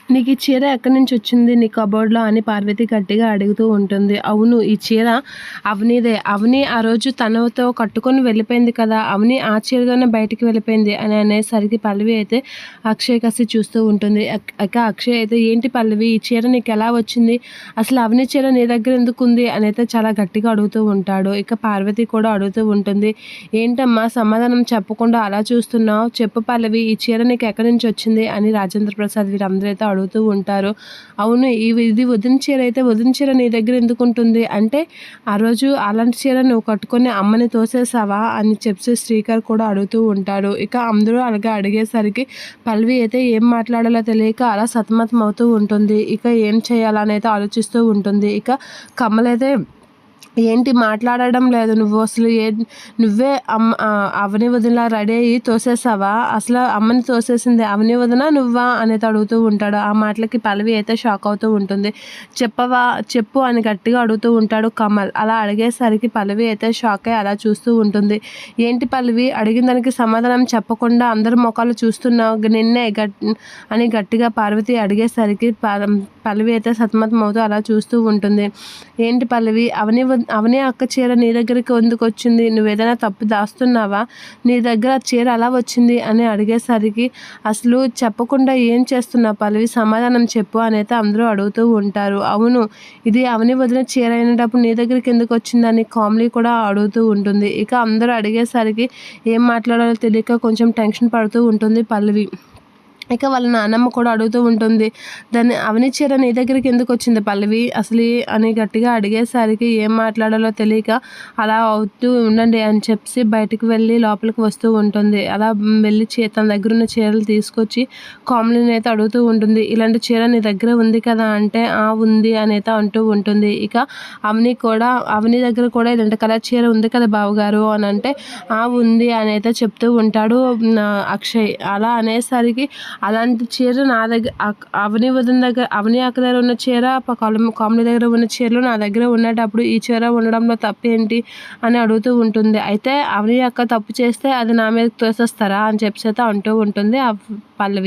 నీకు ఈ చీర ఎక్కడి నుంచి వచ్చింది నీ కబోర్డ్‌లో అని పార్వతి గట్టిగా అడుగుతూ ఉంటుంది. అవును, ఈ చీర అవనిదే. అవని ఆ రోజు తనతో కట్టుకొని వెళ్ళిపోయింది కదా! అవని ఆ చీరతోనే బయటికి వెళ్ళిపోయింది అని అనేసరికి పల్లవి అయితే అక్షయ్ కసి చూస్తూ ఉంటుంది. ఇక అక్షయ్ అయితే ఏంటి పల్లవి, ఈ చీర నీకెలా వచ్చింది? అసలు అవని చీర నీ దగ్గర ఎందుకుంది? అని అయితే చాలా గట్టిగా అడుగుతూ ఉంటాడు. ఇక పార్వతి కూడా అడుగుతూ ఉంటుంది. ఏంటమ్మా సమాధానం చెప్పకుండా అలా చూస్తున్నావు? చెప్పు పల్లవి, ఈ చీర నీకు ఎక్కడి నుంచి వచ్చింది? అని రాజేంద్ర ప్రసాద్ వీరందరూ అయితే అడుగుతూ ఉంటారు. అవును, ఇది వదిన చీర అయితే వదిన చీర నీ దగ్గర ఎందుకుంటుంది అంటే, ఆ రోజు అలాంటి చీర నువ్వు కట్టుకొని అమ్మని తోసేసావా అని చెప్పి శ్రీకర్ కూడా అడుగుతూ ఉంటాడు. ఇక అందరూ అలాగే అడిగేసరికి పల్లవి అయితే ఏం మాట్లాడాలో తెలియక అలా సతమతం అవుతూ ఉంటుంది. ఇక ఏం చేయాలని అయితే ఆలోచిస్తూ ఉంటుంది. ఇక కమలైతే ఏంటి మాట్లాడడం లేదు నువ్వు, అసలు నువ్వే అవని వదినలా రెడీ అయ్యి తోసేసావా? అసలు అమ్మని తోసేసింది అవని వదిన నువ్వా అనేది అడుగుతూ ఉంటాడు. ఆ మాటలకి పల్లవి అయితే షాక్ అవుతూ ఉంటుంది. చెప్పవా, చెప్పు అని గట్టిగా అడుగుతూ ఉంటాడు కమల్. అలా అడిగేసరికి పల్లవి అయితే షాక్ అయ్యి అలా చూస్తూ ఉంటుంది. ఏంటి పల్లవి, అడిగిన దానికి సమాధానం చెప్పకుండా అందరి ముఖాలు చూస్తున్నావు నిన్నే అని గట్టిగా పార్వతి అడిగేసరికి పల్లవి అయితే సతమతం అవుతూ అలా చూస్తూ ఉంటుంది. ఏంటి పల్లవి, అవని అక్క చీర నీ దగ్గరికి ఎందుకు వచ్చింది? నువ్వు ఏదైనా తప్పు దాస్తున్నావా? నీ దగ్గర చీర అలా వచ్చింది అని అడిగేసరికి అసలు చెప్పకుండా ఏం చేస్తున్నావు పల్లవి, సమాధానం చెప్పు అని అయితే అందరూ అడుగుతూ ఉంటారు. అవును, ఇది అవని వదిన చీర అయినప్పుడు నీ దగ్గరికి ఎందుకు వచ్చిందని కామ్లీ కూడా అడుగుతూ ఉంటుంది. ఇక అందరూ అడిగేసరికి ఏం మాట్లాడాలో తెలియక కొంచెం టెన్షన్ పడుతూ ఉంటుంది పల్లవి. ఇక వాళ్ళ నాన్నమ్మ కూడా అడుగుతూ ఉంటుంది. దాన్ని అవని చీర నీ దగ్గరికి ఎందుకు వచ్చింది పల్లవి అసలు అని గట్టిగా అడిగేసరికి ఏం మాట్లాడాలో తెలియక అలా అవుతూ ఉండండి అని చెప్పి బయటకు వెళ్ళి లోపలికి వస్తూ ఉంటుంది. అలా వెళ్ళి తన దగ్గర ఉన్న చీరలు తీసుకొచ్చి కామ్లీని అయితే అడుగుతూ ఉంటుంది. ఇలాంటి చీర నీ దగ్గర ఉంది కదా అంటే ఉంది అని అయితే అంటూ ఉంటుంది. ఇక అవని దగ్గర కూడా ఇలాంటి కలర్ చీర ఉంది కదా బావగారు అని అంటే ఉంది అని అయితే చెప్తూ ఉంటాడు అక్షయ్. అలా అనేసరికి అలాంటి చీర నా దగ్గర అవని వదిన దగ్గర అవని అక్క దగ్గర ఉన్న చీర కామ్లీ దగ్గర ఉన్న చీరలు నా దగ్గర ఉండేటప్పుడు ఈ చీర ఉండడంలో తప్పేంటి అని అడుగుతూ ఉంటుంది. అయితే అవని అక్క తప్పు చేస్తే అది నా మీద తోసేస్తారా అని చెప్పి అయితే అంటూ ఉంటుంది పల్లవి.